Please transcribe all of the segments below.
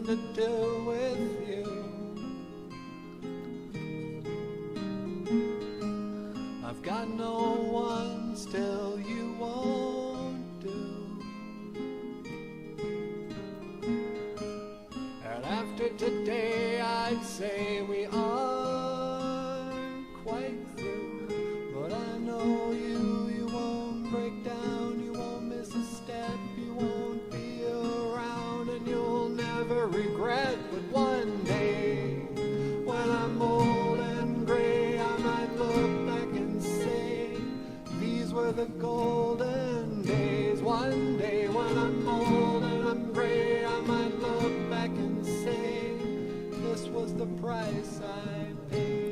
nothing to do with you. I've got no one, still you won't do. And after today I'd say we aren't quite through. But I know you won't break down, you won't miss a step, you won't be around, and you'll never regret. But one day, when I'm old and gray, I might look back and say, these were the golden days. One day, when I'm old and I'm gray, I might look back and say, this was the price I paid.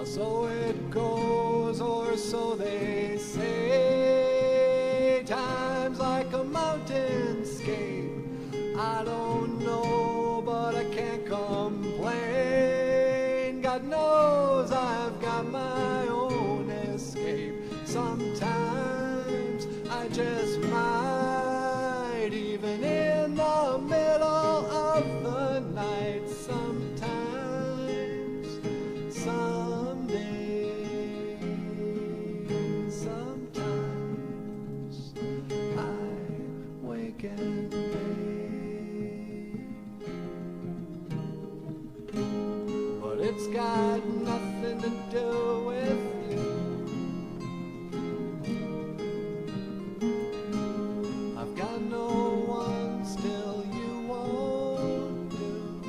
So it goes, or so they say. Time's like a mountainscape. I don't know, but I can't complain. God knows I've got my own escape. Sometimes I just might, even in the middle of the night. Sometimes, sometimes I wake and pray, but it's got nothing to do with you. I've got no one, still you won't do.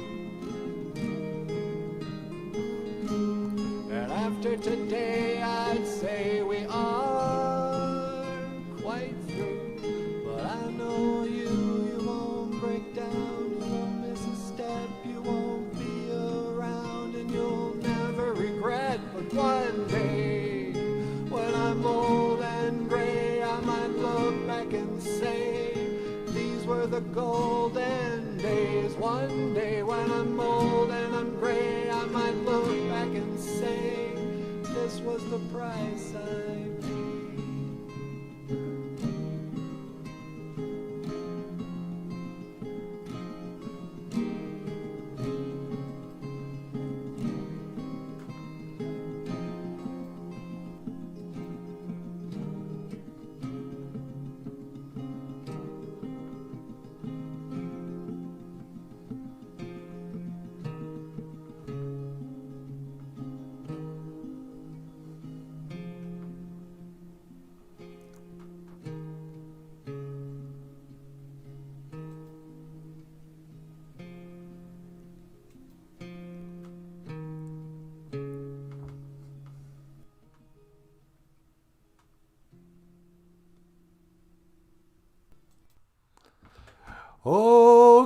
And after today I'd say we are quite through. But I know you won't break down, you won't miss a step, you won't be around, and you'll never regret. But one day, when I'm old and gray, I might look back and say, these were the golden days. One day, when I'm old and I'm gray, I might look back and say, this was the price I paid.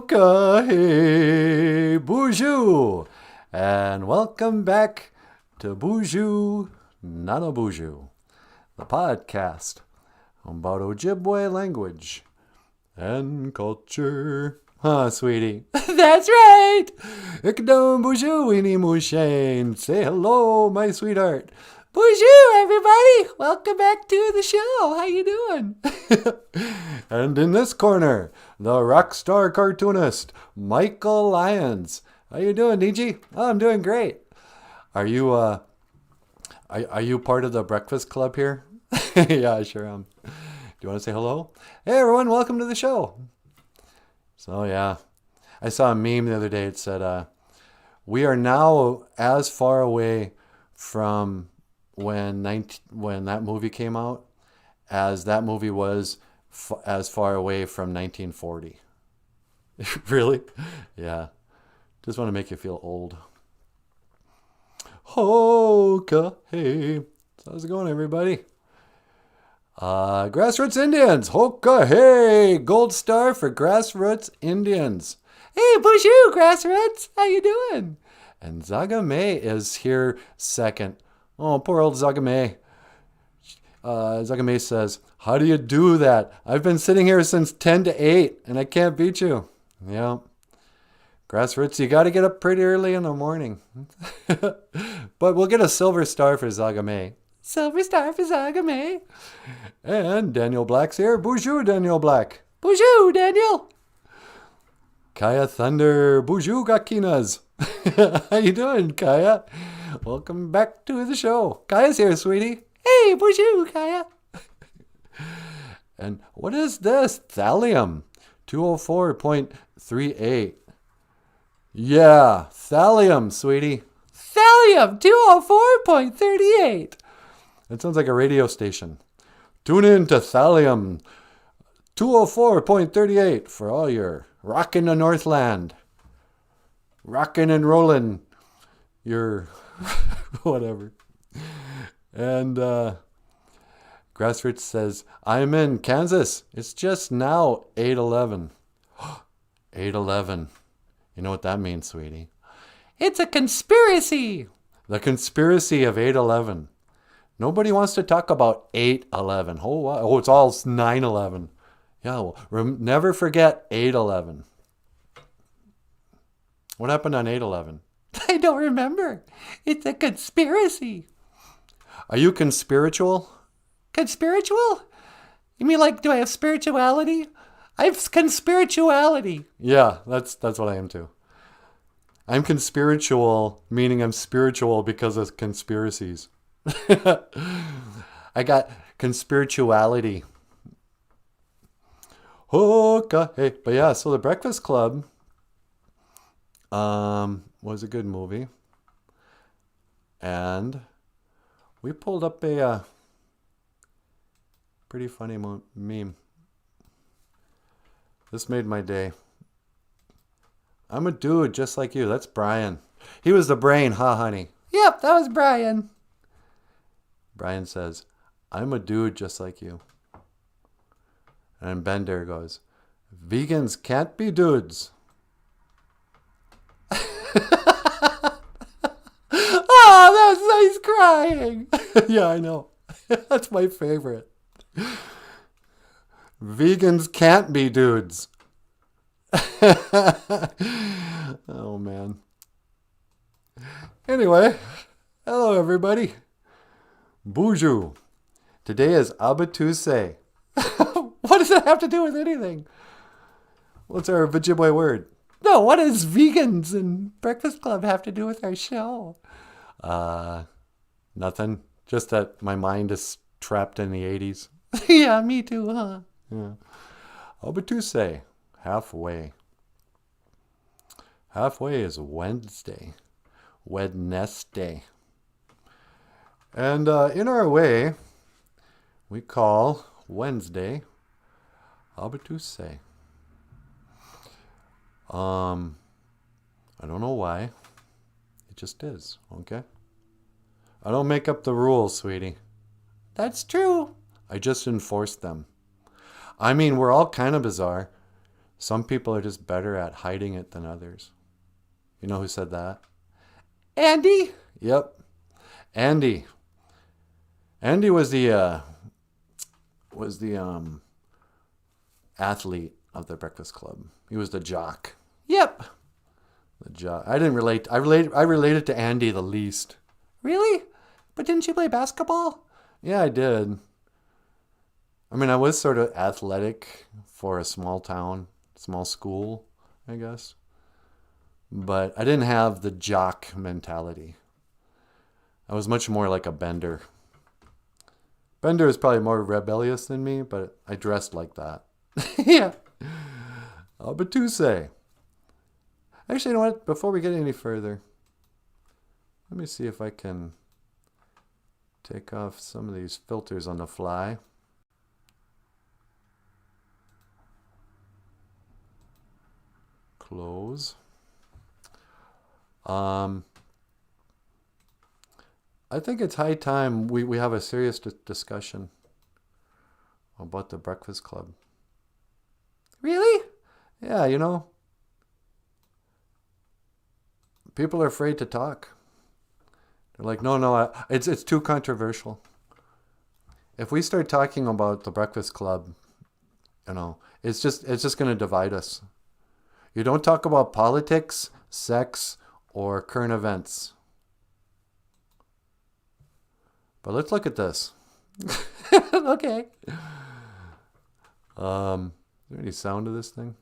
Okay, BOOZHOO, and welcome back to BOOZHOO NANABOOZHOO, the podcast about Ojibwe language and culture. Huh, sweetie? That's right! Ikdom BOOZHOO Weenie Mooshane. Say hello, my sweetheart. BOOZHOO, everybody! Welcome back to the show. How you doing? And in this corner, the rock star cartoonist, Michael Lyons. How you doing, DG? Oh, I'm doing great. Are you are you part of the breakfast club here? Yeah, I sure am. Do you want to say hello? Hey, everyone, welcome to the show. So, yeah, I saw a meme the other day. It said, we are now as far away from when that movie came out as that movie was as far away from 1940. Really? Yeah. Just want to make you feel old. Okay. So how's it going, everybody? Grassroots Indians. Hoka hey. Gold star for Grassroots Indians. Hey, BOOZHOO, Grassroots. How you doing? And Zagame is here second. Oh, poor old Zagame. Zagame says, how do you do that? I've been sitting here since 10 to 8 and I can't beat you. Yeah. Grassroots, you got to get up pretty early in the morning. But we'll get a silver star for Zagame. Silver star for Zagame. And Daniel Black's here. Bonjour, Daniel Black. Bonjour, Daniel. Kaya Thunder. Bonjour, Gakinas. How you doing, Kaya? Welcome back to the show. Kaya's here, sweetie. Hey, bonjour, Kaya. And what is this? Thallium. 204.38. Yeah, thallium, sweetie. Thallium, 204.38. That sounds like a radio station. Tune in to Thallium 204.38 for all your rockin' the Northland. Rockin' and rollin' your whatever. And Grassroots says, I'm in Kansas. It's just now 8:11. 8:11. You know what that means, sweetie? It's a conspiracy. The conspiracy of 8/11. Nobody wants to talk about 8/11. Oh, it's all 9/11. Yeah, well, never forget 8/11. What happened on 8/11? I don't remember. It's a conspiracy. Are you conspiritual? Conspiritual? You mean like, do I have spirituality? I have conspirituality. Yeah, that's what I am too. I'm conspiritual, meaning I'm spiritual because of conspiracies. I got conspirituality. Okay. But yeah, so The Breakfast Club was a good movie. And we pulled up a pretty funny meme. This made my day. I'm a dude just like you. That's Brian. He was the brain, huh, honey? Yep, that was Brian. Brian says, I'm a dude just like you. And Bender goes, vegans can't be dudes. Oh, he's crying. Yeah, I know. That's my favorite. Vegans can't be dudes. Oh, man. Anyway, hello, everybody. Bonjour. Today is Abatuse. What does that have to do with anything? What's our Ojibwe word? No, what does vegans and Breakfast Club have to do with our show? Nothing. Just that my mind is trapped in the 80s. Yeah, me too, huh? Yeah. Abatuse. Halfway. Halfway is Wednesday. Wednesday. And in our way, we call Wednesday Abatuse. I don't know why. It just is, okay? I don't make up the rules, sweetie. That's true. I just enforce them. I mean, we're all kind of bizarre. Some people are just better at hiding it than others. You know who said that? Andy? Yep. Andy. Andy was the athlete of the Breakfast Club. He was the jock. Yep. The jock. I related to Andy the least. Really? But didn't you play basketball? Yeah, I did. I mean, I was sort of athletic for a small town, small school, I guess. But I didn't have the jock mentality. I was much more like a Bender. Bender is probably more rebellious than me, but I dressed like that. Yeah. Abatuse. Actually, you know what? Before we get any further, let me see if I can take off some of these filters on the fly. Close. I think it's high time we have a serious discussion about the Breakfast Club. Really? Yeah, you know, people are afraid to talk. They're like, no, it's too controversial. if we start talking about the Breakfast Club, it's just going to divide us. You don't talk about politics, sex, or current events. But let's look at this. Okay. Is there any sound to this thing?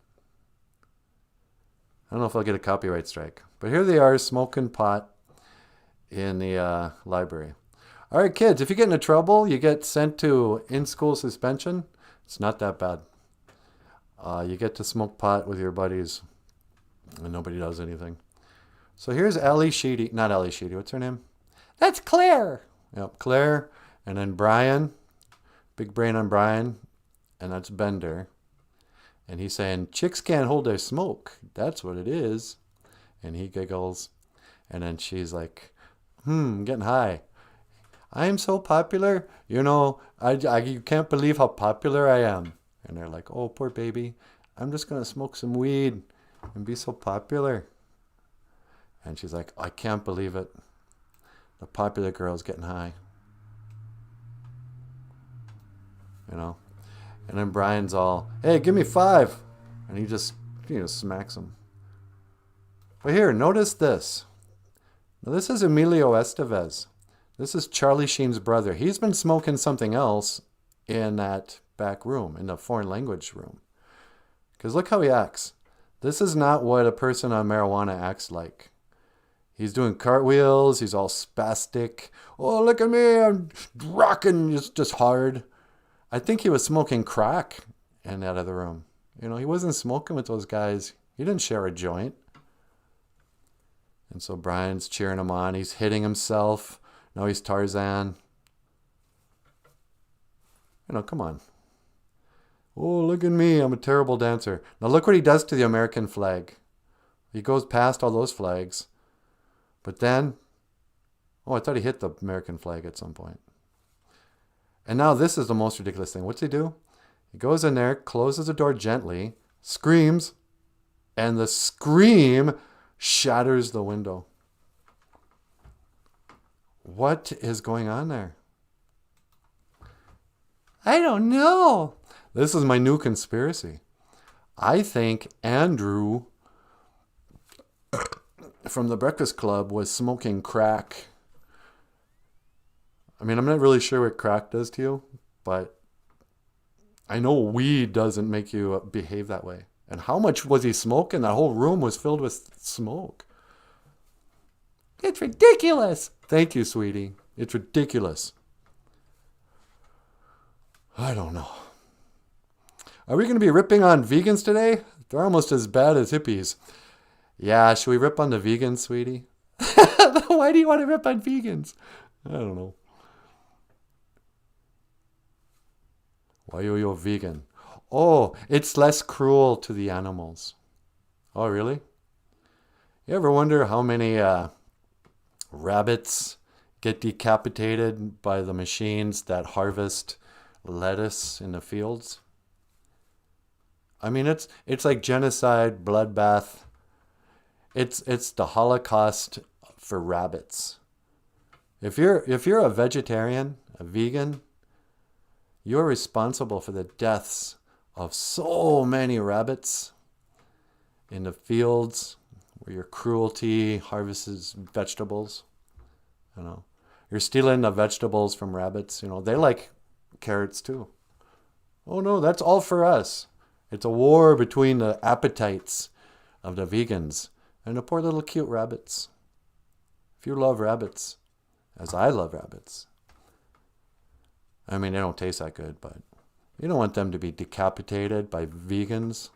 I don't know if I'll get a copyright strike. But here they are smoking pot in the library. All right, kids, if you get into trouble, you get sent to in-school suspension. It's not that bad. You get to smoke pot with your buddies and nobody does anything. So here's Ellie Sheedy. Not Ellie Sheedy. What's her name? That's Claire. Yep, Claire. And then Brian. Big brain on Brian. And that's Bender. And he's saying, chicks can't hold their smoke. That's what it is. And he giggles. And then she's like, getting high. I am so popular. You can't believe how popular I am. And they're like, oh, poor baby. I'm just going to smoke some weed and be so popular. And she's like, I can't believe it. The popular girl's getting high. And then Brian's all, hey, give me 5. And he just, smacks him. But here, notice this. Now, this is Emilio Estevez. This is Charlie Sheen's brother. He's been smoking something else in that back room, in the foreign language room. Because look how he acts. This is not what a person on marijuana acts like. He's doing cartwheels. He's all spastic. Oh, look at me. I'm rocking just hard. I think he was smoking crack in that other room. He wasn't smoking with those guys. He didn't share a joint. And so Brian's cheering him on. He's hitting himself. Now he's Tarzan. Come on. Oh, look at me. I'm a terrible dancer. Now look what he does to the American flag. He goes past all those flags. But then, I thought he hit the American flag at some point. And now this is the most ridiculous thing. What's he do? He goes in there, closes the door gently, screams, and the scream shatters the window. What is going on there? I don't know. This is my new conspiracy. I think Andrew from the Breakfast Club was smoking crack. I'm not really sure what crack does to you, but I know weed doesn't make you behave that way. And how much was he smoking? That whole room was filled with smoke. It's ridiculous. Thank you, sweetie. It's ridiculous. I don't know. Are we going to be ripping on vegans today? They're almost as bad as hippies. Yeah, should we rip on the vegans, sweetie? Why do you want to rip on vegans? I don't know. Why are you vegan? Oh, it's less cruel to the animals. Oh, really? You ever wonder how many rabbits get decapitated by the machines that harvest lettuce in the fields? It's like genocide, bloodbath. It's the Holocaust for rabbits. If you're a vegetarian, a vegan, you're responsible for the deaths of so many rabbits in the fields where your cruelty harvests vegetables. You're stealing the vegetables from rabbits. They like carrots too. Oh no, that's all for us. It's a war between the appetites of the vegans and the poor little cute rabbits. If you love rabbits, as I love rabbits, they don't taste that good, but you don't want them to be decapitated by vegans.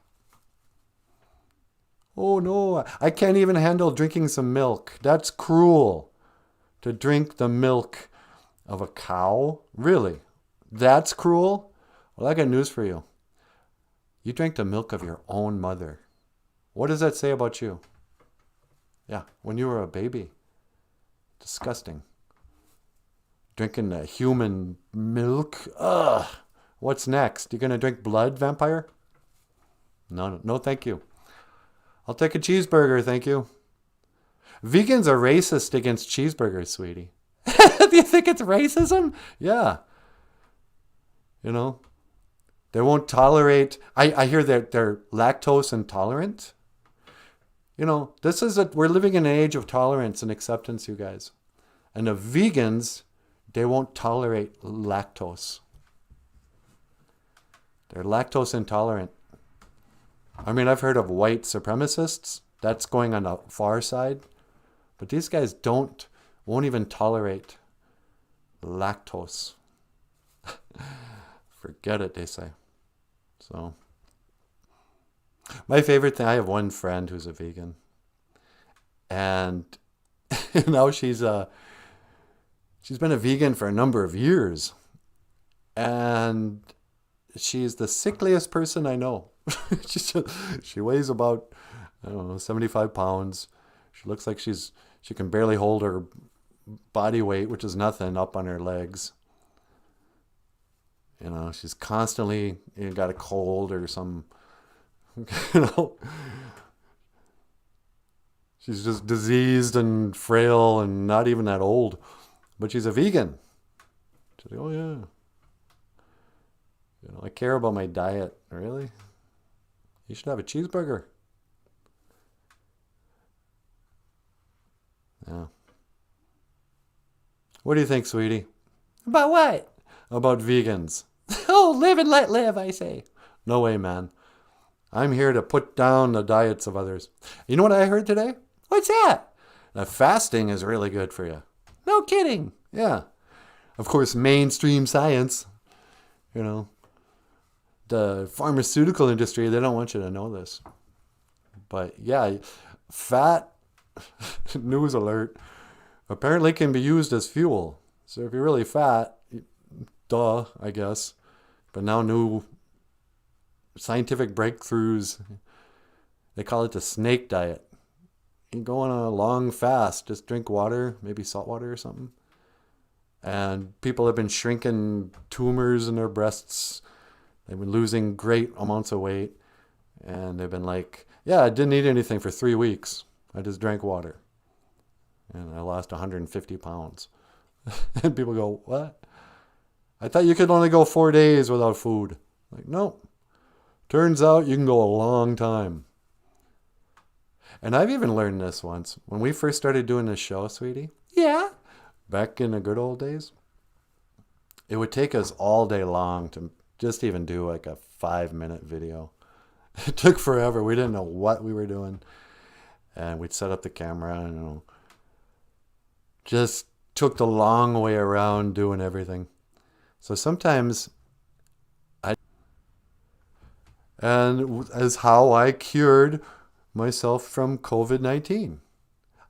Oh no, I can't even handle drinking some milk. That's cruel. To drink the milk of a cow? Really? That's cruel? Well, I got news for you. You drank the milk of your own mother. What does that say about you? Yeah, when you were a baby. Disgusting. Drinking the human milk? Ugh. What's next? You gonna drink blood, vampire? No, thank you. I'll take a cheeseburger, thank you. Vegans are racist against cheeseburgers, sweetie. Do you think it's racism? Yeah. You know, they won't tolerate. I hear that they're lactose intolerant. You know, we're living in an age of tolerance and acceptance, you guys. And the vegans, they won't tolerate lactose. They're lactose intolerant. I mean, I've heard of white supremacists. That's going on the far side. But these guys won't even tolerate lactose. Forget it, they say. So, my favorite thing, I have one friend who's a vegan. And now she's been a vegan for a number of years. And she's the sickliest person I know. She weighs about, I don't know, 75 pounds. She looks like she can barely hold her body weight, which is nothing, up on her legs. You know, she's constantly got a cold or some, you know, she's just diseased and frail and not even that old. But she's a vegan. She's like, oh yeah. You know, I care about my diet. Really? You should have a cheeseburger. Yeah. What do you think, sweetie? About what? About vegans. Oh, live and let live, I say. No way, man. I'm here to put down the diets of others. You know what I heard today? What's that? That fasting is really good for you. No kidding. Yeah. Of course, mainstream science, you know, the pharmaceutical industry, they don't want you to know this. But yeah, fat, news alert, apparently can be used as fuel. So if you're really fat, duh, I guess. But now new scientific breakthroughs, they call it the snake diet. You go on a long fast, just drink water, maybe salt water or something. And people have been shrinking tumors in their breasts. They've been losing great amounts of weight. And they've been like, yeah, I didn't eat anything for 3 weeks. I just drank water. And I lost 150 pounds. And people go, what? I thought you could only go 4 days without food. Like, nope. Turns out you can go a long time. And I've even learned this once. When we first started doing this show, sweetie. Yeah. Back in the good old days. It would take us all day long to just even do like a 5-minute video. It took forever. We didn't know what we were doing. And we'd set up the camera and, you know, just took the long way around doing everything. So sometimes and as how I cured myself from COVID-19.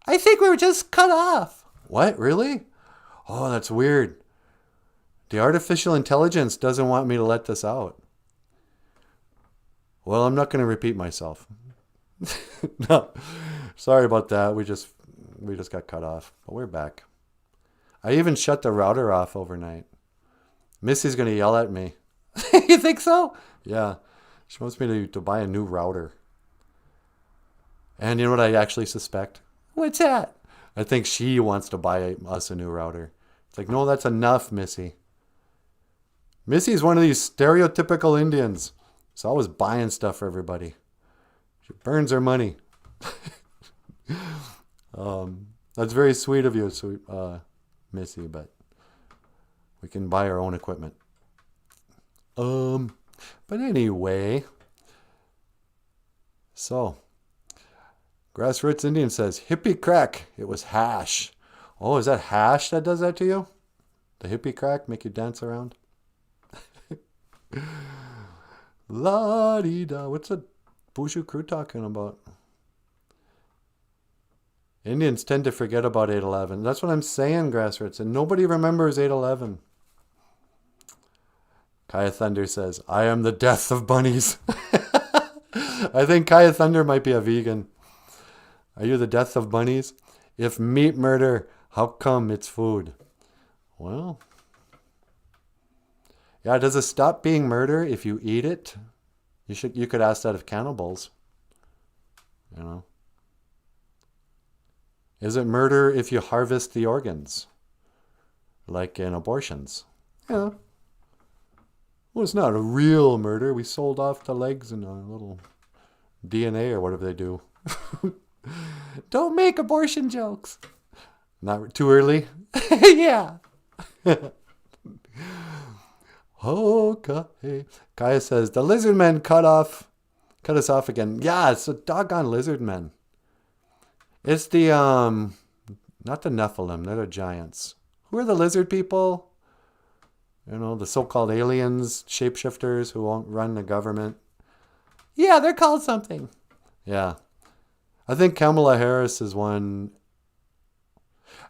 I think we were just cut off. What? Really? Oh, that's weird. The artificial intelligence doesn't want me to let this out. Well, I'm not going to repeat myself. No, sorry about that. We just got cut off, but we're back. I even shut the router off overnight. Missy's going to yell at me. You think so? Yeah. She wants me to buy a new router. And you know what I actually suspect? What's that? I think she wants to buy us a new router. It's like, no, that's enough, Missy. Missy's one of these stereotypical Indians. She's always buying stuff for everybody. She burns her money. That's very sweet of you, Missy, but we can buy our own equipment. But anyway, so Grassroots Indian says, hippie crack, it was hash. Oh, is that hash that does that to you? The hippie crack make you dance around? La-dee-da. What's the BOOZHOO crew talking about? Indians tend to forget about 8/11. That's what I'm saying, Grassroots. And nobody remembers 8/11. Kaya Thunder says, I am the death of bunnies. I think Kaya Thunder might be a vegan. Are you the death of bunnies? If meat murder, how come it's food? Well, yeah, does it stop being murder if you eat it? You could ask that of cannibals. You know. Is it murder if you harvest the organs? Like in abortions? Yeah. Well, it's not a real murder. We sold off the legs and a little DNA or whatever they do. Don't make abortion jokes. Not too early? Yeah. Okay. Kaya says, the lizard men cut us off again. Yeah, it's the doggone lizard men. It's the, not the Nephilim. They're the giants. Who are the lizard people? You know, the so-called aliens, shapeshifters who won't run the government. Yeah, they're called something. Yeah. I think Kamala Harris is one.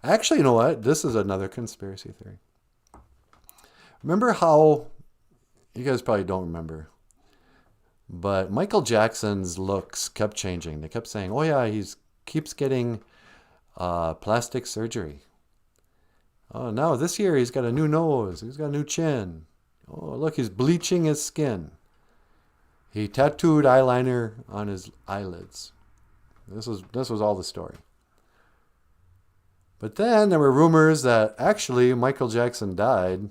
Actually, you know what? This is another conspiracy theory. Remember how, you guys probably don't remember, but Michael Jackson's looks kept changing. They kept saying, oh yeah, keeps getting plastic surgery. Oh, now this year he's got a new nose. He's got a new chin. Oh, look, he's bleaching his skin. He tattooed eyeliner on his eyelids. This was all the story. But then there were rumors that actually Michael Jackson died,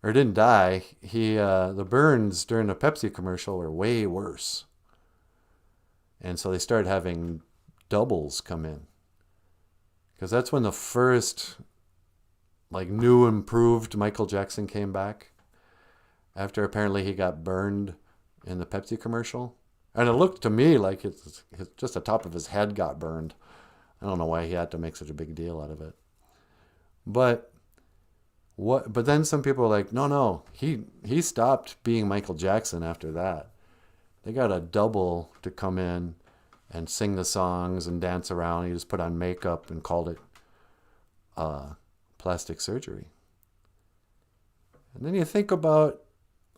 or didn't die. The burns during the Pepsi commercial were way worse. And so they started having doubles come in. Because that's when the first, new improved Michael Jackson came back. After apparently he got burned in the Pepsi commercial. And it looked to me like just the top of his head got burned. I don't know why he had to make such a big deal out of it. But then some people were like, no, he stopped being Michael Jackson after that. They got a double to come in and sing the songs and dance around. He just put on makeup and called it plastic surgery. And then you think about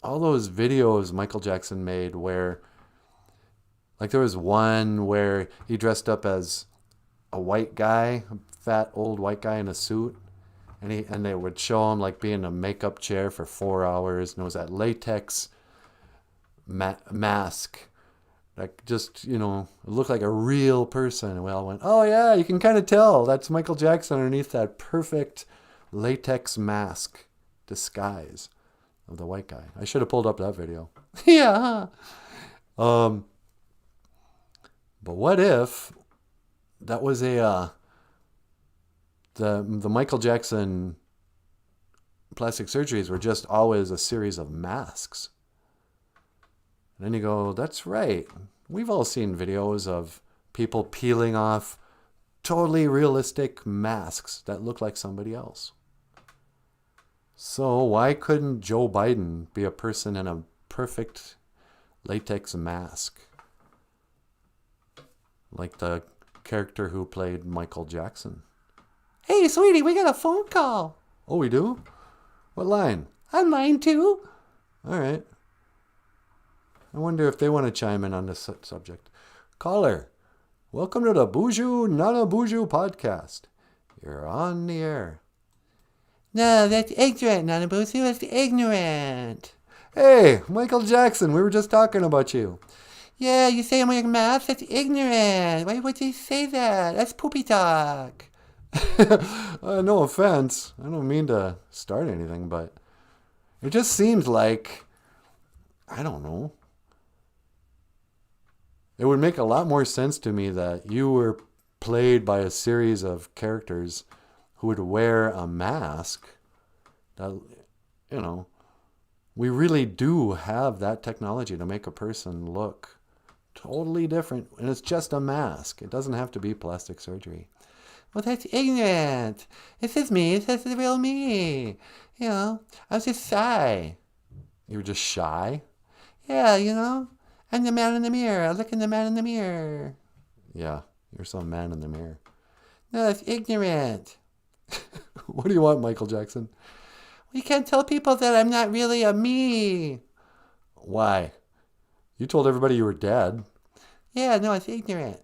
all those videos Michael Jackson made where, there was one where he dressed up as a white guy, a fat old white guy in a suit, and they would show him being in a makeup chair for 4 hours, and it was that latex mask. Just, it looked like a real person. And we all went, oh yeah, you can kind of tell that's Michael Jackson underneath that perfect latex mask disguise of the white guy. I should have pulled up that video. Yeah. But what if that was the Michael Jackson plastic surgeries were just always a series of masks? And then you go, that's right. We've all seen videos of people peeling off totally realistic masks that look like somebody else. So why couldn't Joe Biden be a person in a perfect latex mask? Like the character who played Michael Jackson. Hey, sweetie, we got a phone call. Oh, we do? What line? On line 2. All right. I wonder if they want to chime in on this subject. Caller, welcome to the BOOZHOO NANABOOZHOO podcast. You're on the air. No, that's ignorant, NANABOOZHOO. That's ignorant. Hey, Michael Jackson, we were just talking about you. Yeah, you say I'm wearing masks? That's ignorant. Why would you say that? That's poopy talk. No offense. I don't mean to start anything, but it just seems like, I don't know. It would make a lot more sense to me that you were played by a series of characters who would wear a mask. That, we really do have that technology to make a person look totally different. And it's just a mask. It doesn't have to be plastic surgery. Well, that's ignorant. This is me. This is the real me. I was just shy. You were just shy? Yeah, I'm the man in the mirror. I look in the man in the mirror. Yeah, you're some man in the mirror. No, that's ignorant. What do you want, Michael Jackson? Well, you can't tell people that I'm not really a me. Why? You told everybody you were dead. Yeah, no, it's ignorant.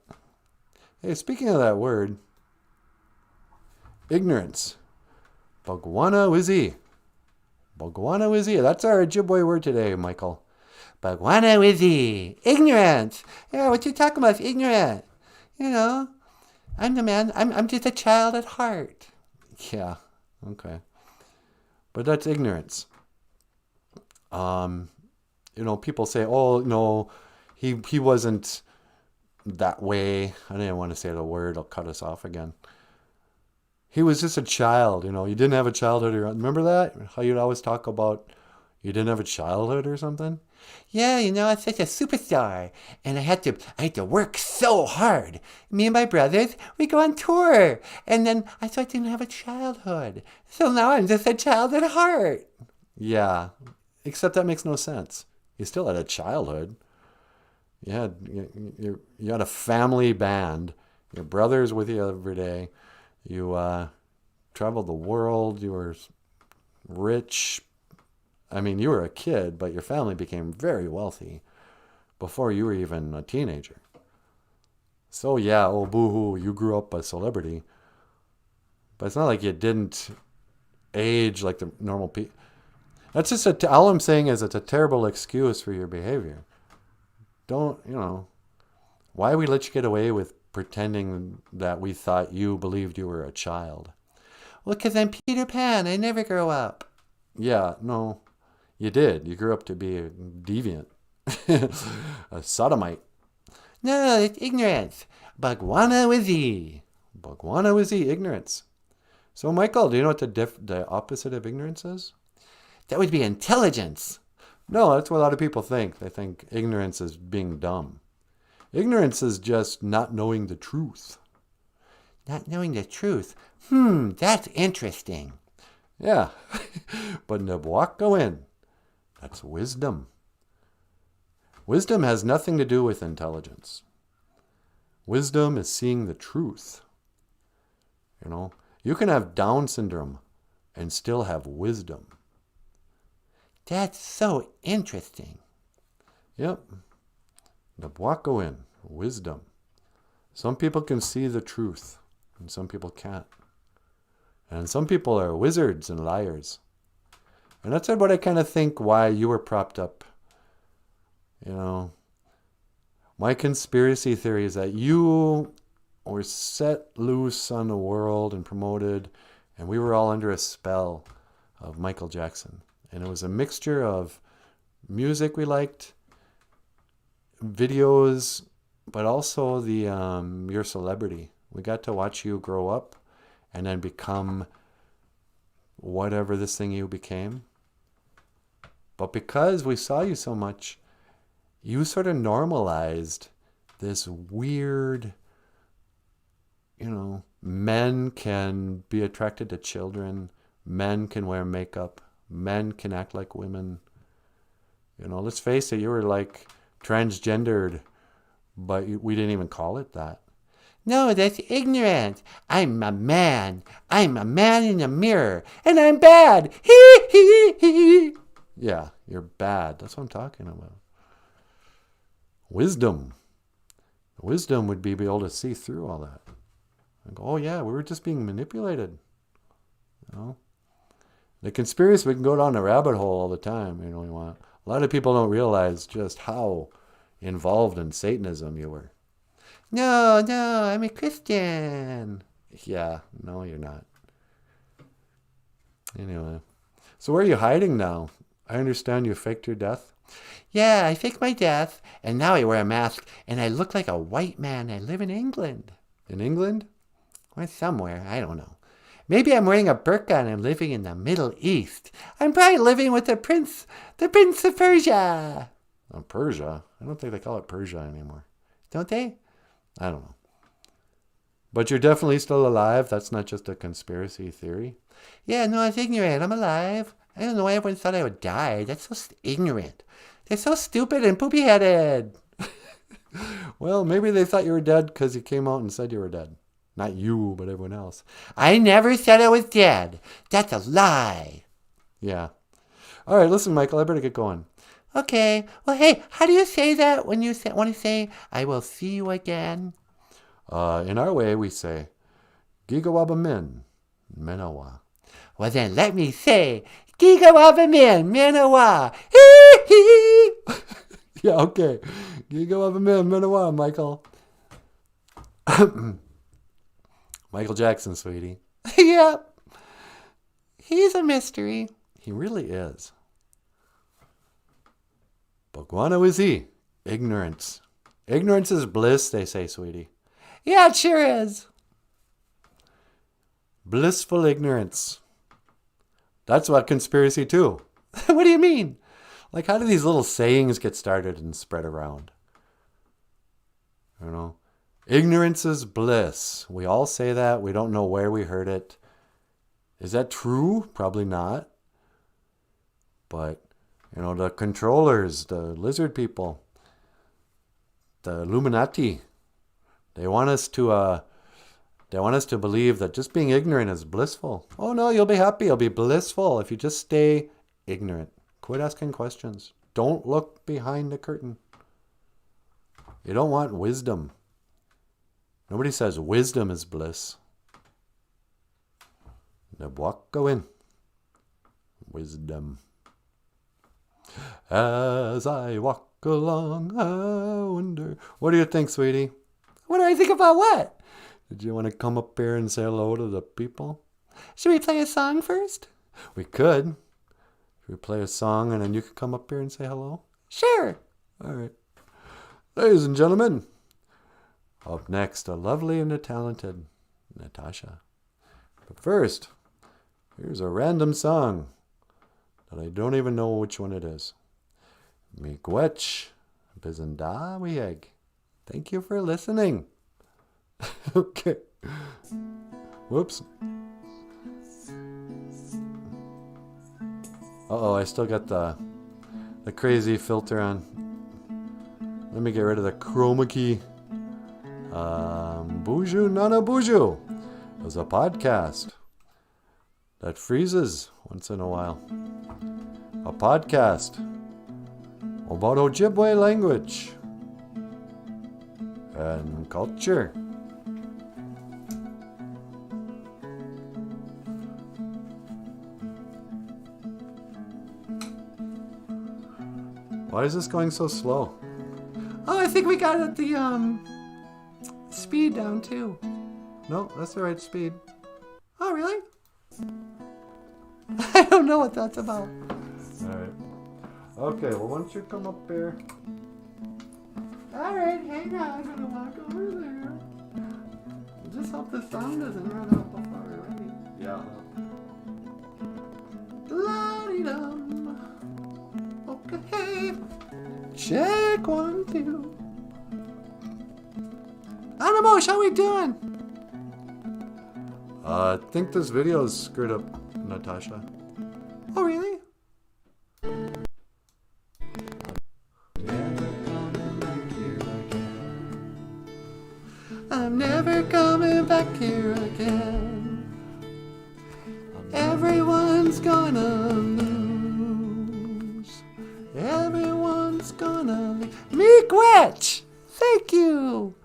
Hey, speaking of that word, ignorance. Bhagwana Wizzy. Bhagwana Wizzy. That's our Ojibwe word today, Michael. Bhagwana Wizzy. Ignorant. Yeah, what you talking about is ignorant. I'm the man. I'm just a child at heart. Yeah, okay. But that's ignorance. People say, oh, no, he wasn't that way. I didn't want to say the word. I'll cut us off again. He was just a child, You didn't have a childhood. Remember that? How you'd always talk about you didn't have a childhood or something? Yeah, I was such a superstar, and I had to work so hard. Me and my brothers, we go on tour, and then I didn't have a childhood. So now I'm just a child at heart. Yeah, except that makes no sense. You still had a childhood. You had a family band. Your brother's with you every day. You traveled the world. You were rich. I mean, you were a kid, but your family became very wealthy before you were even a teenager. So yeah, oh boo-hoo, you grew up a celebrity. But it's not like you didn't age like the normal people. That's just all I'm saying is it's a terrible excuse for your behavior. Don't, why we let you get away with pretending that we thought you believed you were a child? Well, because I'm Peter Pan. I never grow up. Yeah, no, you did. You grew up to be a deviant, a sodomite. No, it's ignorance. Bhagwana with Z. Bhagwana with Z, ignorance. So, Michael, do you know what the opposite of ignorance is? That would be intelligence. No, that's what a lot of people think. They think ignorance is being dumb. Ignorance is just not knowing the truth. Not knowing the truth? That's interesting. Yeah, but Nabwakawin, that's wisdom. Wisdom has nothing to do with intelligence. Wisdom is seeing the truth. You can have Down syndrome and still have wisdom. That's so interesting. Yep. Nabwakawin, wisdom. Some people can see the truth, and some people can't. And some people are wizards and liars. And that's what I kind of think why you were propped up. My conspiracy theory is that you were set loose on the world and promoted, and we were all under a spell of Michael Jackson. And it was a mixture of music we liked, videos, but also your celebrity. We got to watch you grow up and then become whatever this thing you became. But because we saw you so much, you sort of normalized this weird, men can be attracted to children, men can wear makeup, men can act like women. Let's face it, you were like transgendered, but we didn't even call it that. No, that's ignorant. I'm a man. I'm a man in a mirror, and I'm bad. Hee hee hee. Yeah, you're bad. That's what I'm talking about. Wisdom. Wisdom would be able to see through all that. And go, oh yeah, we were just being manipulated. The conspiracy, we can go down a rabbit hole all the time. We want. A lot of people don't realize just how involved in Satanism you were. No, I'm a Christian. Yeah, no, you're not. Anyway, so where are you hiding now? I understand you faked your death. Yeah, I faked my death, and now I wear a mask, and I look like a white man. I live in England. In England? Or somewhere, I don't know. Maybe I'm wearing a burqa and I'm living in the Middle East. I'm probably living with the Prince of Persia. Oh, Persia? I don't think they call it Persia anymore. Don't they? I don't know. But you're definitely still alive? That's not just a conspiracy theory? Yeah, no, it's ignorant. I'm alive. I don't know why everyone thought I would die. That's so ignorant. They're so stupid and poopy-headed. Well, maybe they thought you were dead because you came out and said you were dead. Not you, but everyone else. I never said I was dead. That's a lie. Yeah. All right, listen, Michael, I better get going. Okay. Well, hey, how do you say that when you want to say, I will see you again? In our way, we say, Gigawaba Min, Menawa. Well, then let me say, Gigawaba Min, Menawa. Hee hee. Yeah, okay. Gigawaba Min, Menawa, Michael. Michael Jackson, sweetie. Yep. He's a mystery. He really is. Bogwanawizi, ignorance. Ignorance is bliss, they say, sweetie. Yeah, it sure is. Blissful ignorance. That's what conspiracy too. What do you mean? Like, how do these little sayings get started and spread around? You know, ignorance is bliss. We all say that. We don't know where we heard it. Is that true? Probably not. But, you know, the controllers, the lizard people, the Illuminati, they want us to believe that just being ignorant is blissful. Oh no, you'll be happy. You'll be blissful if you just stay ignorant. Quit asking questions. Don't look behind the curtain. You don't want wisdom. Nobody says wisdom is bliss. The walk go in. Wisdom. As I walk along, I wonder. What do you think, sweetie? What do I think about what? Did you want to come up here and say hello to the people? Should we play a song first? We could. Should we play a song and then you could come up here and say hello? Sure. All right. Ladies and gentlemen, up next, a lovely and a talented Natasha. But first, here's a random song that I don't even know which one it is. Miigwech Bizendawieg. Thank you for listening. Okay. Whoops. Uh-oh, I still got the crazy filter on. Let me get rid of the chroma key. BOOZHOO NANABOOZHOO is a podcast that freezes once in a while. A podcast about Ojibwe language and culture. Why is this going so slow? Oh, I think we got the speed down too. No, that's the right speed. Oh, really? I don't know what that's about. Alright. Okay, well, why don't you come up here? Alright, hang on. I'm gonna walk over there. Just hope the sound doesn't run out before we're ready. Yeah. La-dee-dum. Okay. Check 1, 2. Anamosh, how we doing? I think this video is screwed up, Natasha. Oh, really? I'm never coming back here again. Everyone's gonna lose. Everyone's gonna leave. Miigwech! Thank you!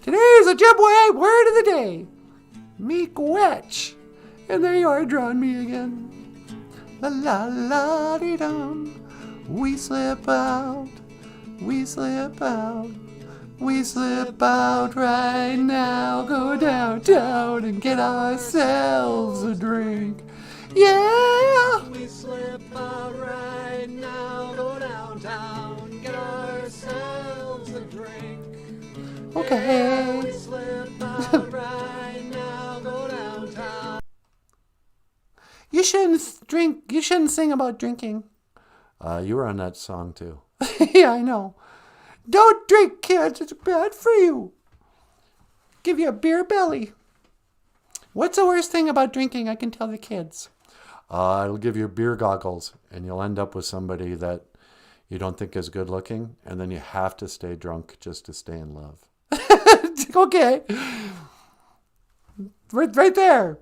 Today's Ojibwe word of the day. Miigwech. And there you are, drawing me again. La la la dee dum. We slip out. We slip out. We slip out right now. Go downtown and get ourselves a drink. Yeah! We slip out right now. Go downtown. Get ourselves a drink. Okay. Yeah, we slip out right now. Go downtown. You shouldn't drink. You shouldn't sing about drinking. You were on that song too. Yeah, I know. Don't drink, kids. It's bad for you. Give you a beer belly. What's the worst thing about drinking? I can tell the kids. It'll give you beer goggles, and you'll end up with somebody that you don't think is good looking, and then you have to stay drunk just to stay in love. Okay. Right there.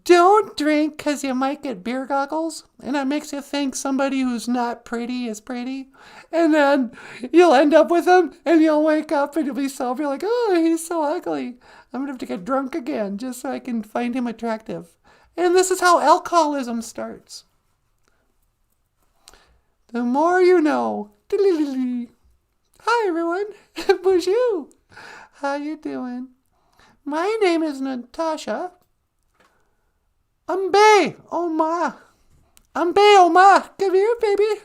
Don't drink because you might get beer goggles, and that makes you think somebody who's not pretty is pretty, and then you'll end up with them, and you'll wake up and you'll be sober. You're like, oh, he's so ugly. I'm going to have to get drunk again just so I can find him attractive. And this is how alcoholism starts. The more you know. Hi, everyone. BOOZHOO. How you doing? My name is Natasha. Ambe, Oma. Ambe, Oma. Come here, baby.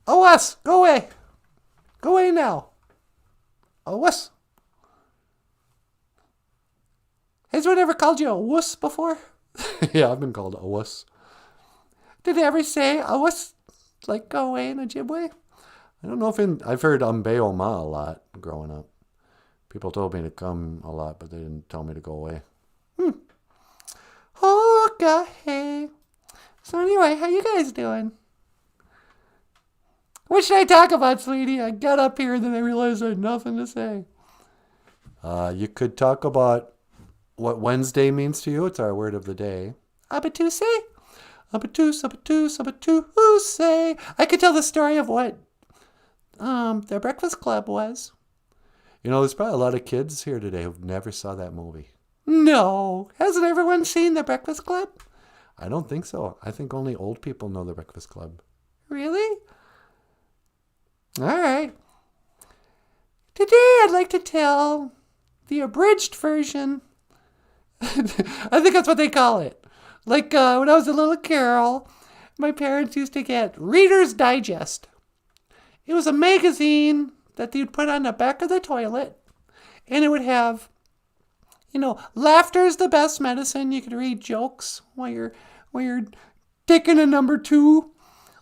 A wuss! Go away! Go away now! A wuss! Has anyone ever called you a wuss before? Yeah, I've been called a wuss. Did they ever say a wuss? Like go away in Ojibwe? I don't know if I've heard Umbeo Ma a lot growing up. People told me to come a lot, but they didn't tell me to go away. Okay. So anyway, how you guys doing? What should I talk about, sweetie? I got up here and then I realized I had nothing to say. You could talk about what Wednesday means to you. It's our word of the day. Abatuse? Abatuse, abatuse, abatuse. I could tell the story of what the Breakfast Club was. You know, there's probably a lot of kids here today who never saw that movie. No. Hasn't everyone seen The Breakfast Club? I don't think so. I think only old people know The Breakfast Club. Really? All right. Today I'd like to tell the abridged version. I think that's what they call it. Like when I was a little girl, my parents used to get Reader's Digest. It was a magazine that you'd put on the back of the toilet, and it would have, laughter's the best medicine. You could read jokes while you're taking a number 2,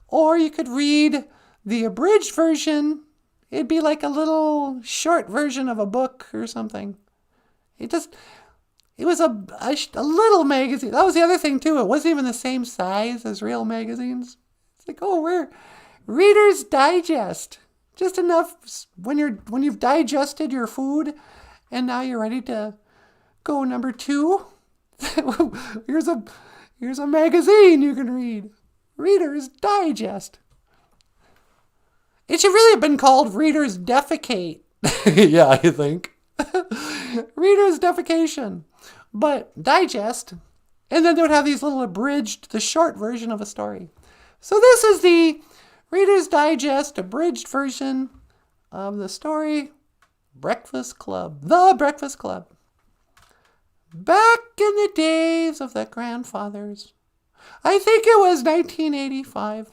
or you could read the abridged version. It'd be like a little short version of a book or something. It was a little magazine. That was the other thing too. It wasn't even the same size as real magazines. It's like, we're Reader's Digest. Just enough when you've digested your food and now you're ready to go number 2. Here's a magazine you can read. Reader's Digest. It should really have been called Reader's Defecate. Yeah, I think. Reader's Defecation. But digest. And then they would have these little abridged, the short version of a story. So this is the Reader's Digest abridged version of the story Breakfast Club. The Breakfast Club. Back in the days of the grandfathers, I think it was 1985,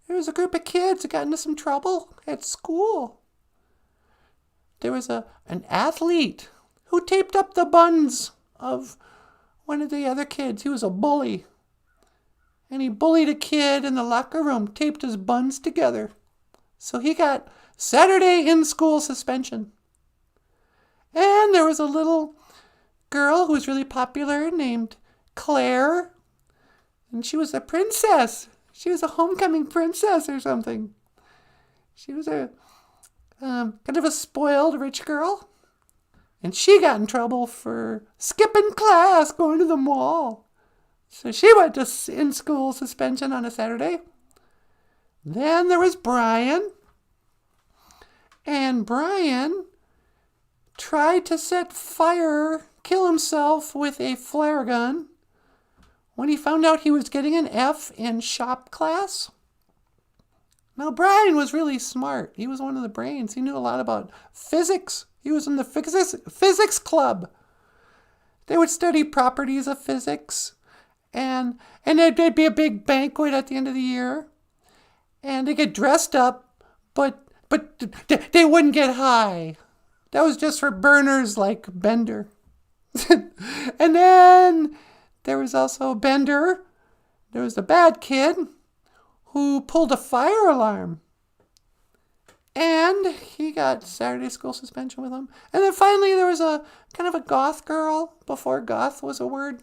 there was a group of kids that got into some trouble at school. There was an athlete who taped up the buns of one of the other kids. He was a bully. And he bullied a kid in the locker room, taped his buns together. So he got Saturday in-school suspension. And there was a little girl who was really popular named Claire. And she was a princess. She was a homecoming princess or something. She was a kind of a spoiled rich girl. And she got in trouble for skipping class, going to the mall. So she went to in-school suspension on a Saturday. Then there was Brian. And Brian tried to kill himself with a flare gun when he found out he was getting an F in shop class. Now, Brian was really smart. He was one of the brains. He knew a lot about physics. He was in the physics club. They would study properties of physics. And there'd be a big banquet at the end of the year. And they get dressed up, but they wouldn't get high. That was just for burners like Bender. And then there was also Bender. There was the bad kid who pulled a fire alarm. And he got Saturday school suspension with him. And then finally there was a kind of a goth girl, before goth was a word.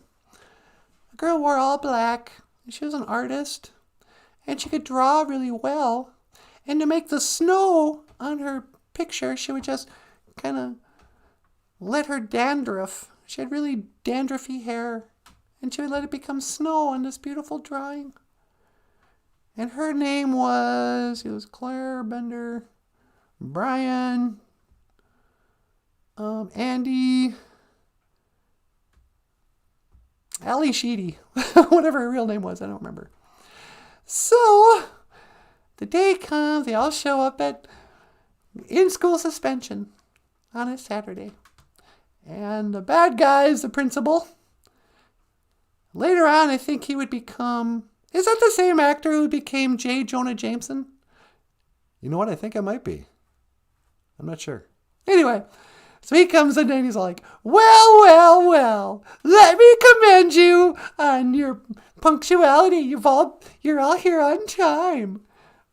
The girl wore all black. She was an artist. And she could draw really well. And to make the snow on her picture, she would just kind of let her dandruff. She had really dandruffy hair. And she would let it become snow on this beautiful drawing. And her name was Claire, Bender, Brian, Andy, Ali Sheedy, whatever her real name was, I don't remember. So, the day comes, they all show up at in-school suspension on a Saturday. And the bad guy is the principal. Later on, I think he would become, Is that the same actor who became J. Jonah Jameson? You know what? I think it might be. I'm not sure. Anyway, so he comes in and he's like, well, well, well, let me commend you on your punctuality. You're all here on time.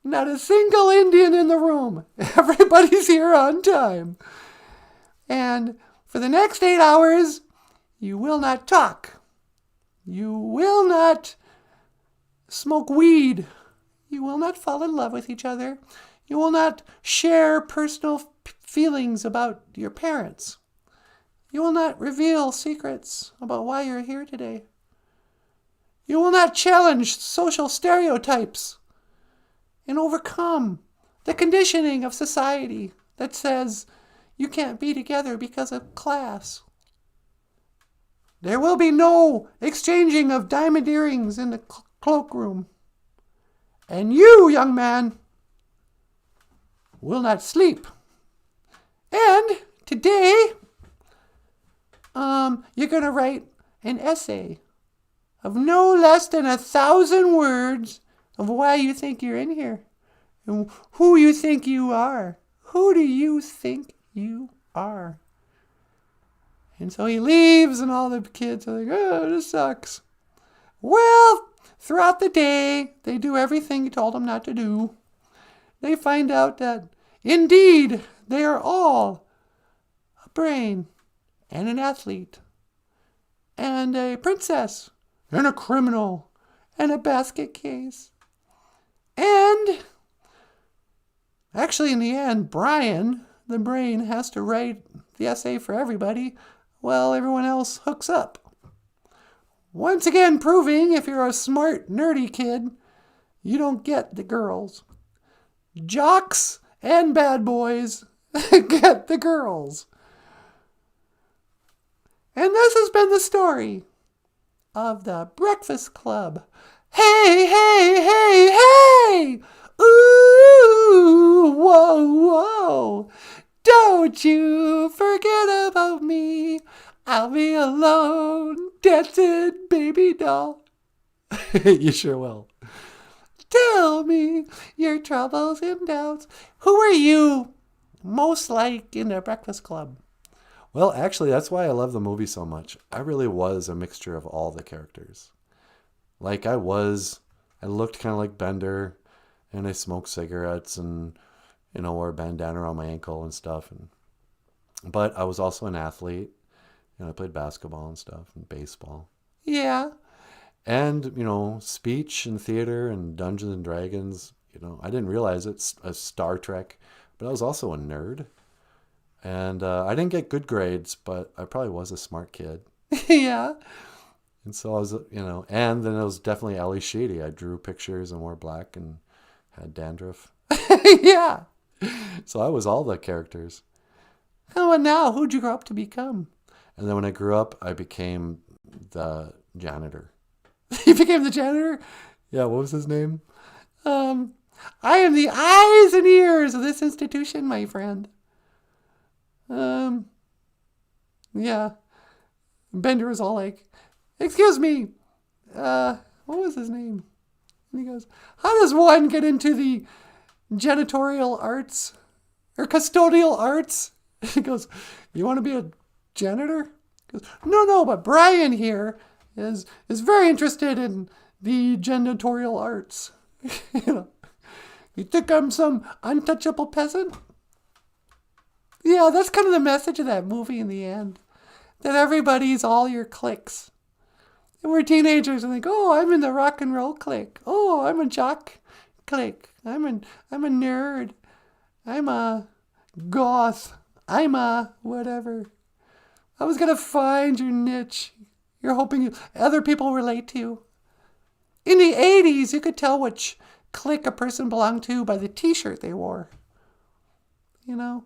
Not a single Indian in the room. Everybody's here on time. And for the next 8 hours, you will not talk. You will not smoke weed. You will not fall in love with each other. You will not share personal feelings about your parents. You will not reveal secrets about why you're here today. You will not challenge social stereotypes and overcome the conditioning of society that says you can't be together because of class. There will be no exchanging of diamond earrings in the cloakroom. And you, young man, will not sleep. And today, you're going to write an essay of no less than 1,000 words of why you think you're in here and who you think you are. Who do you think you are? And so he leaves and all the kids are like, oh, this sucks. Well, throughout the day, they do everything he told them not to do. They find out that, indeed, they are all a brain and an athlete and a princess and a criminal and a basket case. And actually, in the end, Brian, the brain, has to write the essay for everybody while everyone else hooks up. Once again, proving if you're a smart, nerdy kid, you don't get the girls. Jocks and bad boys get the girls. And this has been the story of the Breakfast Club. Hey, hey, hey, hey! Ooh, whoa, whoa! Don't you forget about me. I'll be alone, dancing, baby doll. You sure will. Tell me your troubles and doubts. Who are you most like in the Breakfast Club? Well, actually, that's why I love the movie so much. I really was a mixture of all the characters. Like I looked kind of like Bender, and I smoked cigarettes and, wore a bandana around my ankle and stuff. But I was also an athlete, and I played basketball and stuff and baseball. Yeah. And, speech and theater and Dungeons and Dragons, I didn't realize it's a Star Trek, but I was also a nerd. And I didn't get good grades, but I probably was a smart kid. Yeah. And so I was, and then it was definitely Ali Sheedy. I drew pictures and wore black and had dandruff. Yeah. So I was all the characters. Oh, and now who'd you grow up to become? And then when I grew up, I became the janitor. You became the janitor? Yeah, what was his name? I am the eyes and ears of this institution, my friend. Yeah. Bender was all like, excuse me, what was his name? And he goes, how does one get into the janitorial arts or custodial arts? He goes, you want to be a janitor? He goes, no, but Brian here is very interested in the janitorial arts. You think I'm some untouchable peasant? Yeah, that's kind of the message of that movie in the end. That everybody's all your cliques. And we're teenagers and think, oh, I'm in the rock and roll clique. Oh, I'm a jock clique. I'm a nerd. I'm a goth. I'm a whatever. I was going to find your niche. You're hoping other people relate to you. In the 80s, you could tell which clique a person belonged to by the t-shirt they wore. The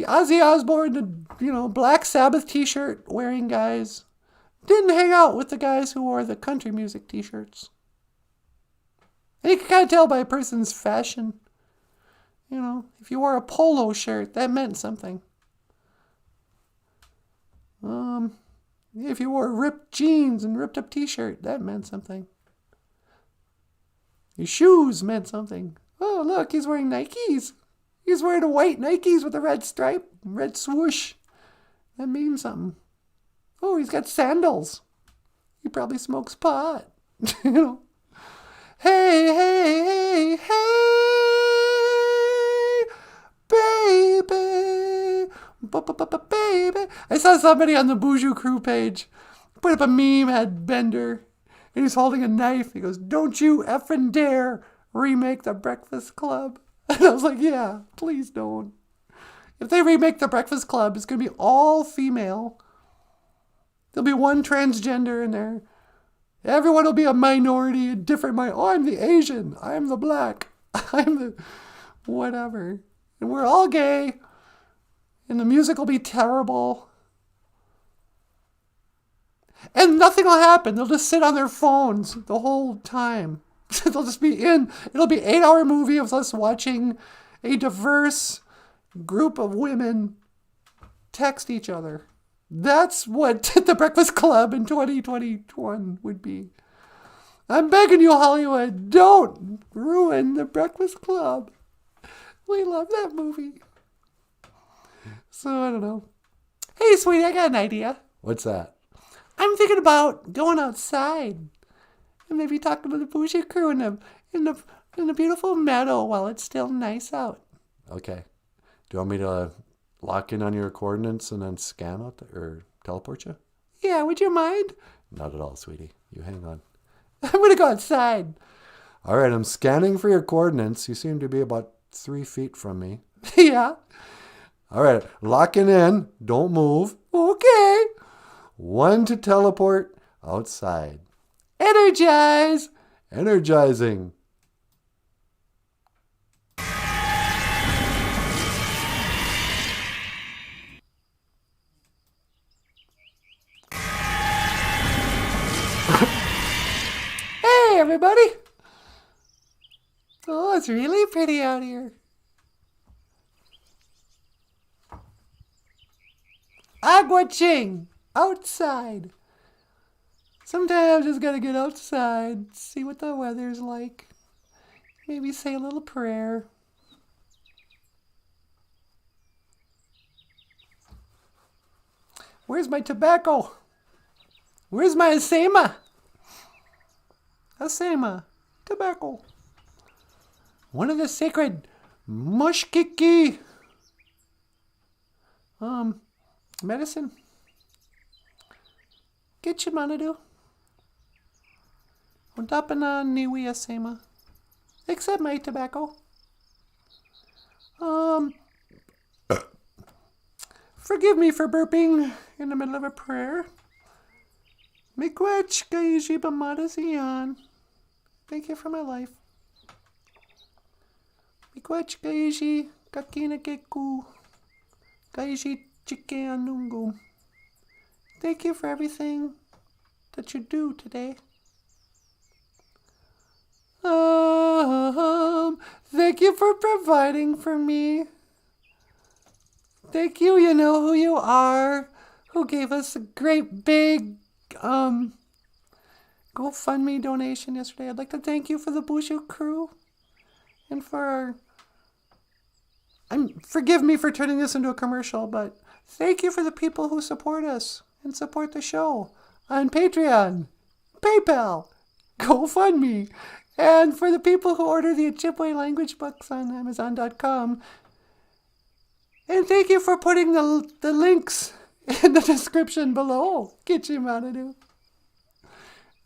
Ozzy Osbourne, the Black Sabbath t-shirt wearing guys didn't hang out with the guys who wore the country music t-shirts. And you can kind of tell by a person's fashion. If you wore a polo shirt, that meant something. If you wore ripped jeans and ripped up t-shirt, that meant something. Your shoes meant something. Oh, look, he's wearing Nikes. He's wearing a white Nikes with a red stripe, red swoosh. That means something. Oh, he's got sandals. He probably smokes pot. You know. Hey, hey, hey, hey, baby. Baby. I saw somebody on the BOOZHOO crew page put up a meme, had Bender, and he's holding a knife. He goes, "Don't you effing dare remake The Breakfast Club." And I was like, yeah, please don't. If they remake The Breakfast Club, it's going to be all female. There'll be one transgender in there. Everyone will be a minority, a different minority. Oh, I'm the Asian. I'm the black. I'm the whatever. And we're all gay. And the music will be terrible. And nothing will happen. They'll just sit on their phones the whole time. They'll just be in. It'll be an 8-hour movie of us watching a diverse group of women text each other. That's what The Breakfast Club in 2021 would be. I'm begging you, Hollywood, don't ruin The Breakfast Club. We love that movie. So, I don't know. Hey, sweetie, I got an idea. What's that? I'm thinking about going outside and maybe talking to the BOOZHOO crew in a beautiful meadow while it's still nice out. Okay. Do you want me to lock in on your coordinates and then scan out or teleport you? Yeah, would you mind? Not at all, sweetie. You hang on. I'm going to go outside. All right, I'm scanning for your coordinates. You seem to be about 3 feet from me. Yeah. All right, locking in. Don't move. Okay. 1 to teleport outside. Energize. Energizing. Hey, everybody. Oh, it's really pretty out here. Agua ching. Outside. Sometimes I just gotta get outside, see what the weather's like. Maybe say a little prayer. Where's my tobacco? Where's my asema? Asema. Tobacco. One of the sacred mushkiki medicine. Get you manadu. Undapana niwi asema. Except my tobacco. Forgive me for burping in the middle of a prayer. Miigwech gaiji bamadasiyan. Thank you for my life. Miigwech gaiji kakina keku. Gaiji chike anungu. Thank you for everything that you do today. Thank you for providing for me. Thank you, you know who you are, who gave us a great big GoFundMe donation yesterday. I'd like to thank you for the BOOZHOO crew and for forgive me for turning this into a commercial, but thank you for the people who support us and support the show on Patreon, PayPal, GoFundMe, and for the people who order the Ojibwe language books on Amazon.com. And thank you for putting the links in the description below. Kichimanadu.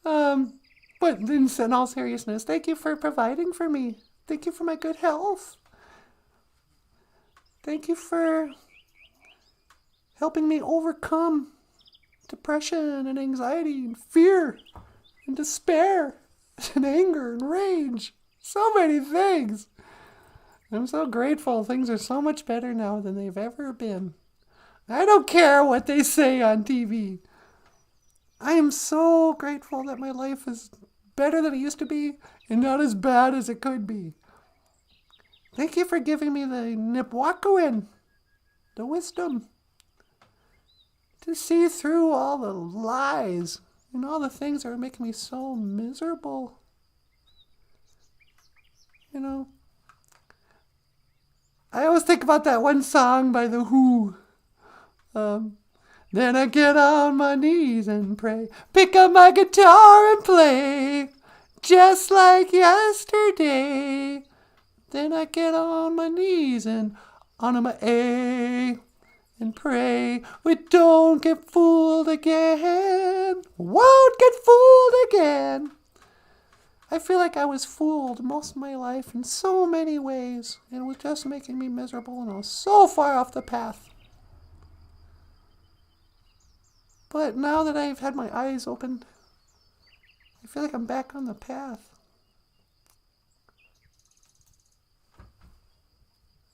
But in all seriousness, thank you for providing for me. Thank you for my good health. Thank you for helping me overcome depression and anxiety and fear and despair and anger and rage. So many things. I'm so grateful. Things are so much better now than they've ever been. I don't care what they say on TV. I am so grateful that my life is better than it used to be and not as bad as it could be. Thank you for giving me the Nipwakuin, the wisdom. to see through all the lies and all the things that are making me so miserable. You know, I always think about that one song by The Who. Then I get on my knees and pray, pick up my guitar and play, just like yesterday. Then I get on my knees and on my A and pray, we don't get fooled again, won't get fooled again. I feel like I was fooled most of my life in so many ways, and it was just making me miserable, and I was so far off the path. But now that I've had my eyes opened, I feel like I'm back on the path.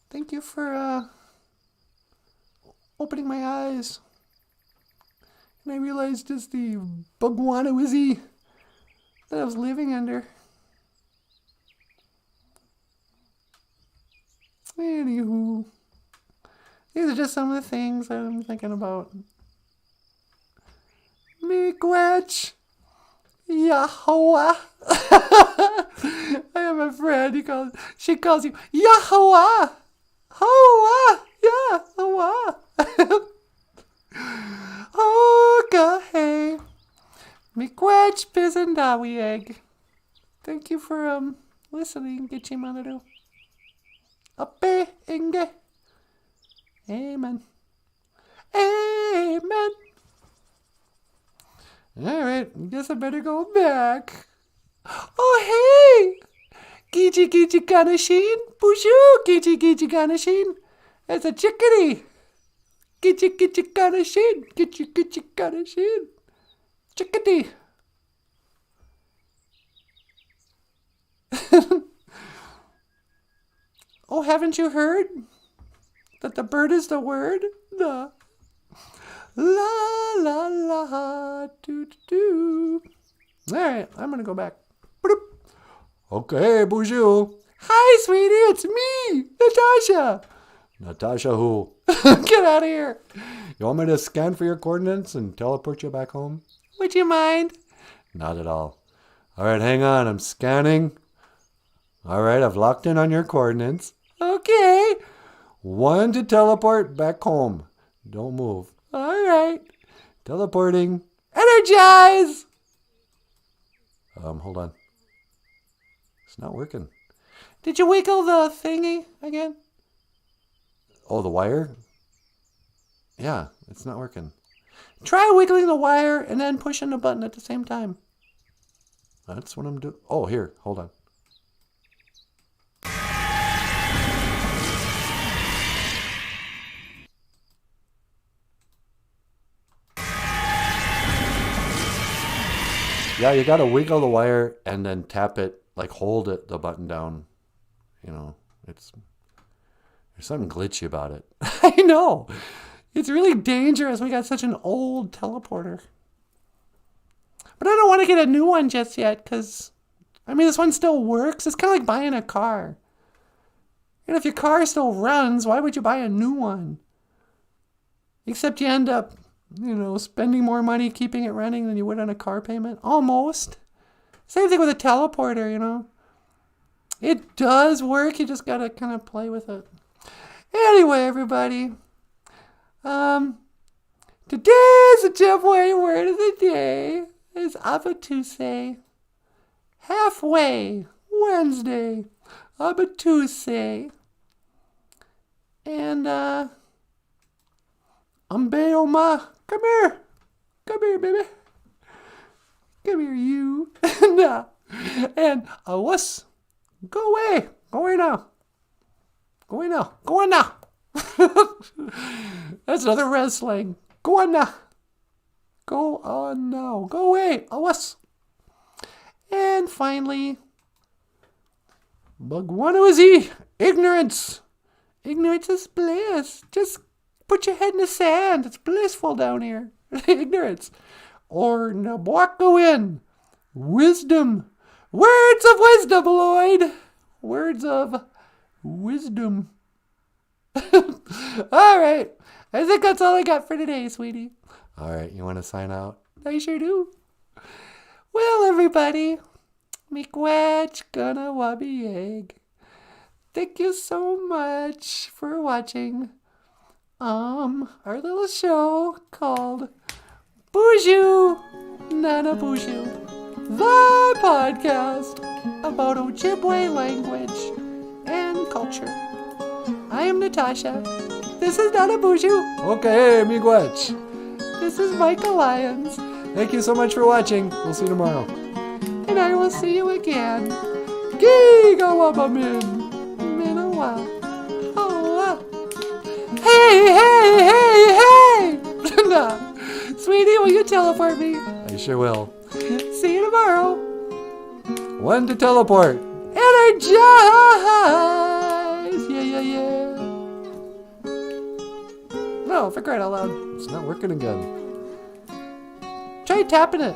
Thank you for opening my eyes. And I realized just the bugwanawizzy that I was living under. Anywho, these are just some of the things that I'm thinking about. Miigwech, Yahweh. I have a friend, she calls you Yahweh. Hoa, Yahweh. Oh, hey. Miigwech Bizendawi egg. Thank you for listening, Gichimanaru. Ape Inge. Amen. Amen. Alright, guess I better go back. Oh, hey! Gichi Gichi Ganashin. Boozhoo Gichi Gichi Ganashin. It's a chickadee. Gichi Gichi Ganashin. Gichi Gichi Ganashin. Chickadee. Oh, haven't you heard that the bird is the word? The la la la doo doo. All right, I'm gonna go back. Boop. Okay, Boozhoo. Hi, sweetie, it's me, Natasha. Natasha who? Get out of here. You want me to scan for your coordinates and teleport you back home? Would you mind? Not at all. All right, hang on. I'm scanning. All right, I've locked in on your coordinates. Okay. 1 to teleport back home. Don't move. All right. Teleporting. Energize! Hold on. It's not working. Did you wiggle the thingy again? Oh, the wire? Yeah, it's not working. Try wiggling the wire and then pushing the button at the same time. That's what I'm doing. Oh, here, hold on. Yeah, you gotta wiggle the wire and then tap it, like hold it, the button down. You know, there's something glitchy about it. I know. It's really dangerous. We got such an old teleporter. But I don't want to get a new one just yet because, I mean, this one still works. It's kind of like buying a car. And if your car still runs, why would you buy a new one? Except you end up, spending more money keeping it running than you would on a car payment. Almost. Same thing with a teleporter, It does work. You just got to kind of play with it. Anyway, everybody. Today's Ojibwe word of the day is Abatuse. Halfway Wednesday. Abatuse. And, Ambeoma. Come here. Come here, baby. Come here, you. And Awus. Go away. Go away now. Go away now. Go on now. That's another wrestling. Go on now. Go on now. Go away. Awus. And finally, Bugwanawizzy. Ignorance. Ignorance is bliss. Just put your head in the sand. It's blissful down here. Ignorance. Or Nabwakawin. Wisdom. Words of wisdom, Lloyd. Words of wisdom. All right. I think that's all I got for today, sweetie. All right, you want to sign out? I sure do. Well, everybody, miigwech gonna wabi egg. Thank you so much for watching our little show called BOOZHOO NANABOOZHOO, the podcast about Ojibwe language and culture. I am Natasha. This is NANABOOZHOO. Okay, miigwech. This is Michael Lyons. Thank you so much for watching. We'll see you tomorrow. And I will see you again. Gigawabamin. Minawa. Oh. Hey! Nah. Sweetie, will you teleport me? I sure will. See you tomorrow. When to teleport. Energize! Yeah. No, for crying out loud. It's not working again. Try tapping it.